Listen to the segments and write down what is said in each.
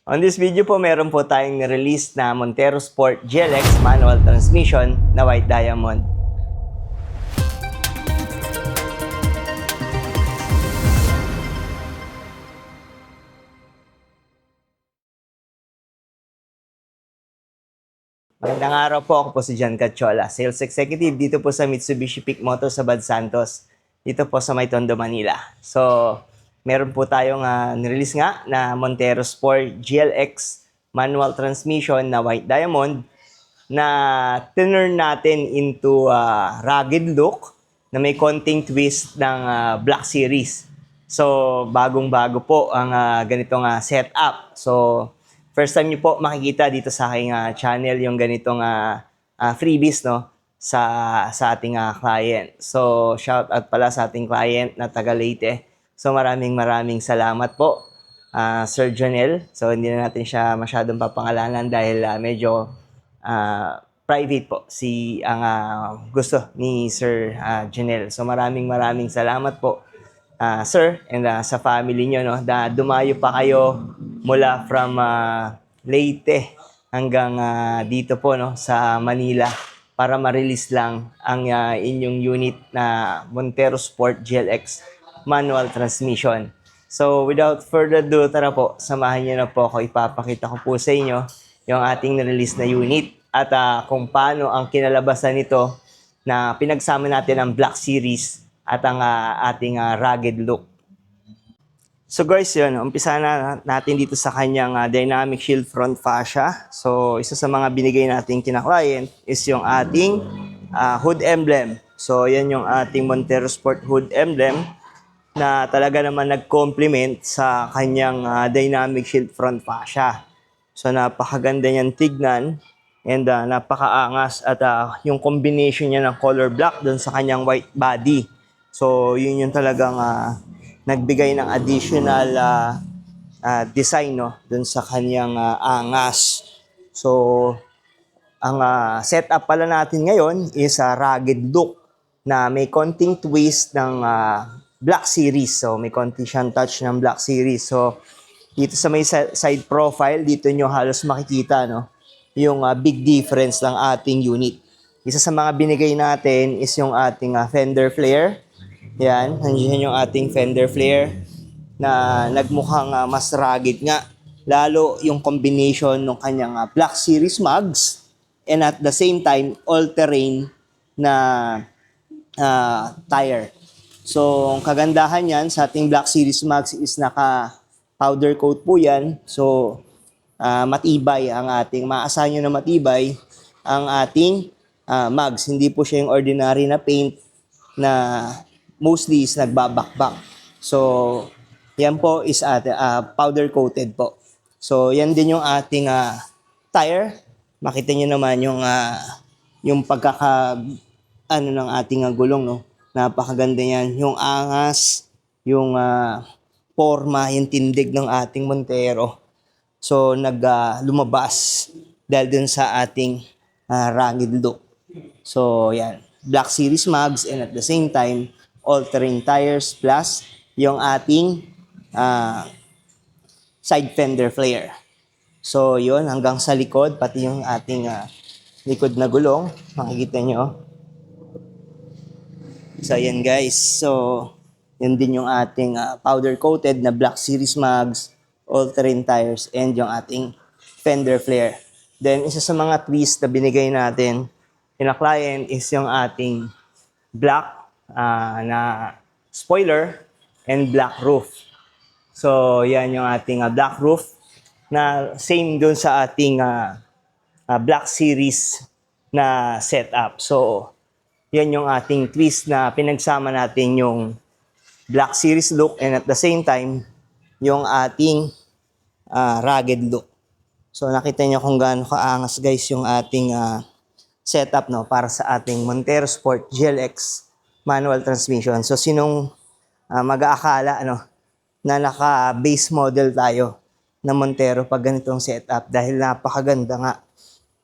On this video po, meron po tayong release na Montero Sport GLX manual transmission na white diamond. Magandang araw po, ako po si John Cachola, Sales Executive dito po sa Mitsubishi Peak Motors sa Bad Santos, dito po sa May Tondo, Manila. So, meron po tayong nirelease nga na Montero Sport GLX manual transmission na white diamond na tinurn natin into rugged look na may konting twist ng Black Series. So, bagong-bago po ang ganitong setup. So, first time niyo po makikita dito sa aking channel yung ganitong freebies no sa ating client. So, shout out pala sa ating client na taga Leyte. So, maraming salamat po, Sir Jonel. So, hindi na natin siya masyadong papangalanan dahil medyo private po ang gusto ni Sir Jonel. So, maraming salamat po, Sir, and sa family nyo, no, dumayo pa kayo mula from Leyte hanggang dito po, no, sa Manila para ma-release lang ang inyong unit na Montero Sport GLX manual transmission. So, without further ado, tara po, samahan niyo na po ako. Ipapakita ko po sa inyo yung ating na-release na unit at kung paano ang kinalabasan nito na pinagsama natin ang Black Series at ang ating rugged look. So guys, yun, umpisa na natin dito sa kanyang dynamic shield front fascia. So, isa sa mga binigay nating kina-client is yung ating hood emblem. So, yan yung ating Montero Sport hood emblem na talaga naman nag-complement sa kanyang dynamic shield front fascia. So, napakaganda niyan tignan and napakaangas at yung combination niya ng color black dun sa kanyang white body. So, yun yung talagang nagbigay ng additional design no dun sa kanyang angas. So, ang setup pala natin ngayon is a rugged look na may konting twist ng Black Series. So, may konti siyang touch ng Black Series. So, dito sa may side profile, dito nyo halos makikita no yung big difference ng ating unit. Isa sa mga binigay natin is yung ating fender flare. Yan, nandiyan yung ating fender flare na nagmukhang mas rugged nga. Lalo yung combination ng kanyang Black Series mugs and at the same time, all-terrain na tire. So, ang kagandahan yan sa ating Black Series mugs is naka-powder coat po yan. So, matibay ang ating, maasahan nyo na matibay ang ating mugs. Hindi po siya yung ordinary na paint na mostly is nagbabakbak. So, yan po is powder coated po. So, yan din yung ating tire. Makita nyo naman yung ng ating gulong, no? Napakaganda yan. Yung angas, yung forma, yung tindig ng ating Montero. So, lumabas dahil dun sa ating rugged look. So, yan. Black Series mugs and at the same time, all-terrain tires plus yung ating side fender flare. So, yun, hanggang sa likod, pati yung ating likod na gulong. Makikita nyo. So, yan guys. So, yun din yung ating powder-coated na Black Series mugs, all-terrain tires, and yung ating fender flare. Then, isa sa mga twist na binigay natin client is yung ating black na spoiler and black roof. So, yan yung ating black roof na same dun sa ating Black Series na setup. So, yan yung ating twist na pinagsama natin yung Black Series look and at the same time, yung ating rugged look. So, nakita nyo kung gaano kaangas guys yung ating setup no para sa ating Montero Sport GLX manual transmission. So, sinong mag-aakala na naka-base model tayo na Montero pag ganitong setup dahil napakaganda nga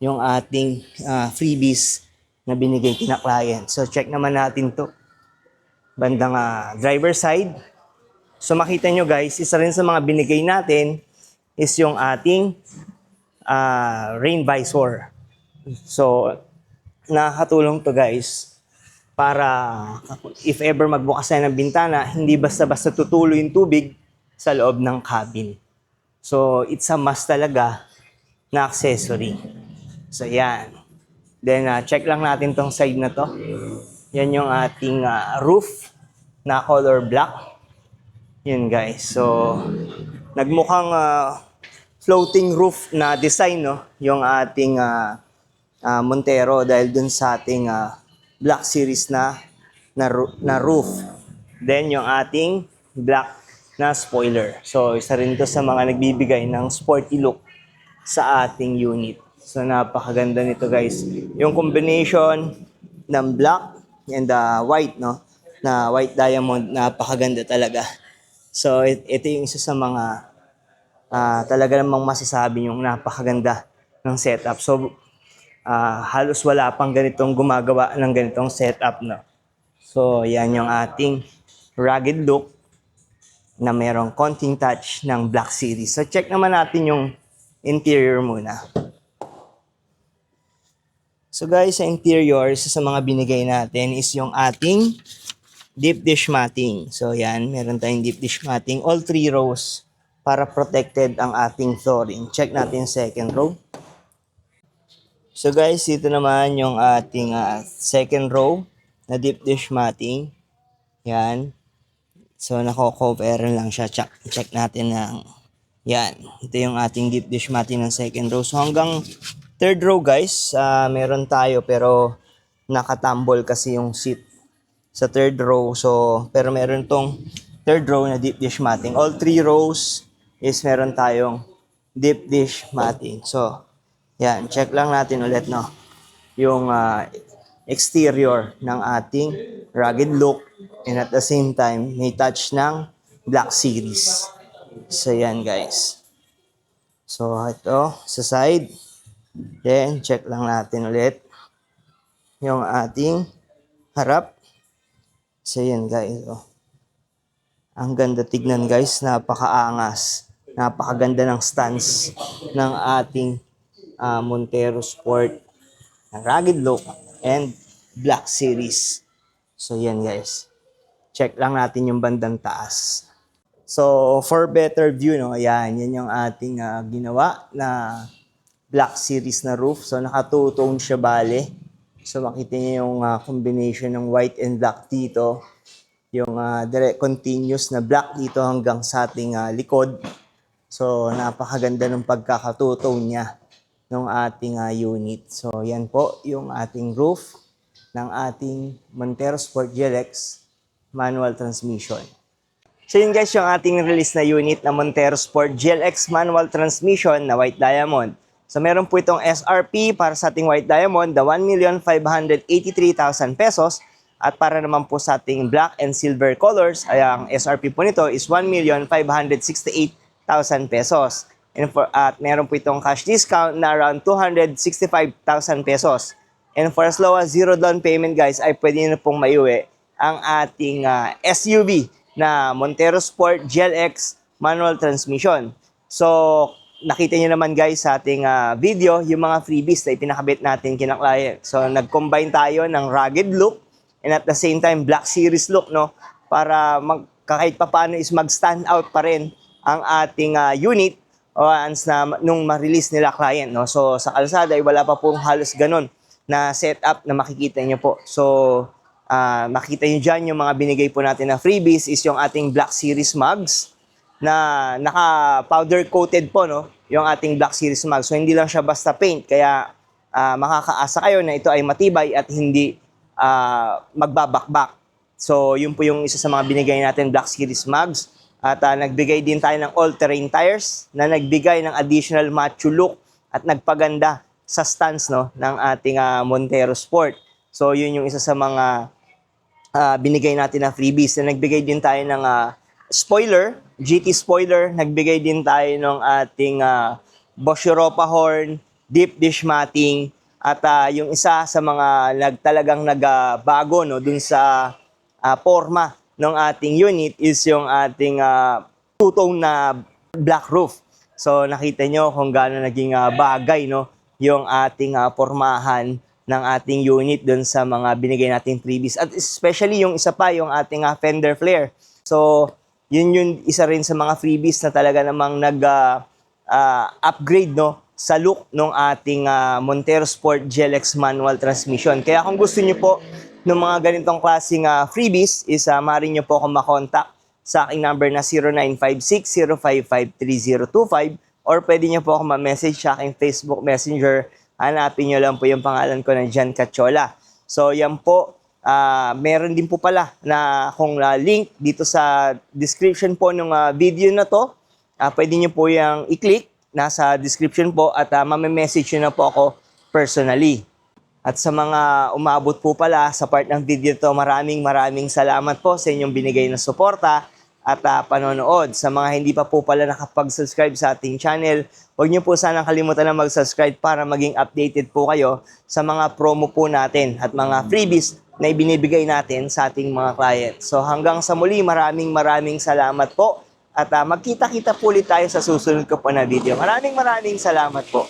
yung ating freebies na binigay kina client. So, check naman natin to. Bandang driver side. So, makita nyo guys, isa rin sa mga binigay natin is yung ating rain visor. So, nakakatulong to guys para if ever magbukas tayo ng bintana, hindi basta-basta tutulo yung tubig sa loob ng cabin. So, it's a must talaga na accessory. So, yan. Then, check lang natin tong side na to. Yan yung ating roof na color black. Yun guys. So, nagmukhang floating roof na design, no? Yung ating Montero dahil dun sa ating Black Series na roof. Then, yung ating black na spoiler. So, isa rin to sa mga nagbibigay ng sporty look sa ating unit. So, napakaganda nito guys. Yung combination ng black and white, no? Na white diamond, napakaganda talaga. So, ito yung isa sa mga talaga namang masasabi yung napakaganda ng setup. So, halos wala pang ganitong gumagawa ng ganitong setup, no? So, yan yung ating rugged look na merong konting touch ng Black Series. So, check naman natin yung interior muna. So, guys, sa interior, isa sa mga binigay natin is yung ating deep dish matting. So, yan, meron tayong deep dish matting. All 3 rows para protected ang ating flooring. Check natin second row. So guys, ito naman yung ating second row na deep dish matting. Yan. So nako-cover lang siya. Check natin ng yan. Ito yung ating deep dish matting ng second row. So hanggang third row guys, meron tayo pero nakatambol kasi yung seat sa third row. So pero meron tong third row na deep dish matting. All 3 rows is meron tayong deep dish matting. So yan, check lang natin ulit, no? Yung exterior ng ating rugged look and at the same time, may touch ng Black Series. So, yan guys. So, ito, sa side. Then, check lang natin ulit yung ating harap. So, yan guys. Oh. Ang ganda tignan guys, napakaangas. Napakaganda ng stance ng ating Montero Sport, rugged look, and Black Series. So, yan guys. Check lang natin yung bandang taas. So, for better view, no, yan yung ating ginawa na Black Series na roof. So, naka-two-tone siya bale. So, makita niyo yung combination ng white and black dito. Yung direct continuous na black dito hanggang sa ating likod. So, napakaganda ng pagkaka-two-tone niya ng ating unit. So, yan po yung ating roof ng ating Montero Sport GLX manual transmission. So, yun guys, yung ating release na unit na Montero Sport GLX manual transmission na white diamond. So, meron po itong SRP para sa ating white diamond na 1,583,000 pesos. At para naman po sa ating black and silver colors, ay ang SRP po nito is 1,568,000 pesos. At meron po itong cash discount na around 265,000 pesos. And for as low as 0 down payment guys, ay pwede nyo pong maiuwi ang ating SUV na Montero Sport GLX manual transmission. So, nakita nyo naman guys sa ating video, yung mga freebies na ipinakabit natin kina client. So, nag-combine tayo ng rugged look and at the same time Black Series look, no? Para kahit pa paano is mag-stand out pa rin ang ating unit once na nung ma-release nila client, no? So sa kalsada ay wala pa pong halos ganun na setup na makikita nyo po. So makita nyo dyan yung mga binigay po natin na freebies is yung ating Black Series mugs na naka-powder coated po, no? Yung ating Black Series mugs. So hindi lang siya basta paint, kaya makakaasa kayo na ito ay matibay at hindi magbabakbak. So yun po yung isa sa mga binigay natin Black Series mugs. At nagbigay din tayo ng all-terrain tires na nagbigay ng additional macho look at nagpaganda sa stance, no, ng ating Montero Sport. So yun yung isa sa mga binigay natin na freebies. Na nagbigay din tayo ng spoiler, GT spoiler. Nagbigay din tayo ng ating Bosch Europa horn, deep dish matting. At yung isa sa mga talagang nagbago, no, dun sa forma ng ating unit is yung ating two-tone na black roof. So nakita nyo kung gaano naging bagay, no, yung ating pormahan ng ating unit dun sa mga binigay nating freebies. At especially yung isa pa, yung ating fender flare. So yun yung isa rin sa mga freebies na talaga namang upgrade, no, sa look ng ating Montero Sport GLX manual transmission. Kaya kung gusto niyo po ng mga ganitong klaseng freebies, is maaari niyo po akong makontak sa aking number na 0956-055-3025, or pwede niyo po ako ma-message sa aking Facebook Messenger. Hanapin niyo lang po yung pangalan ko na Jan Cachola. So yan po, meron din po pala na kung link dito sa description po ng video na to. Pwede niyo po yung i-click, nasa description po, at message niyo na po ako personally. At sa mga umabot po pala sa part ng video to, maraming salamat po sa inyong binigay na suporta at panonood. Sa mga hindi pa po pala nakapag-subscribe sa ating channel, huwag niyo po sanang kalimutan na mag-subscribe para maging updated po kayo sa mga promo po natin at mga freebies na ibinibigay natin sa ating mga client. So hanggang sa muli, maraming salamat po at magkita-kita po ulit tayo sa susunod ko po na video. Maraming salamat po.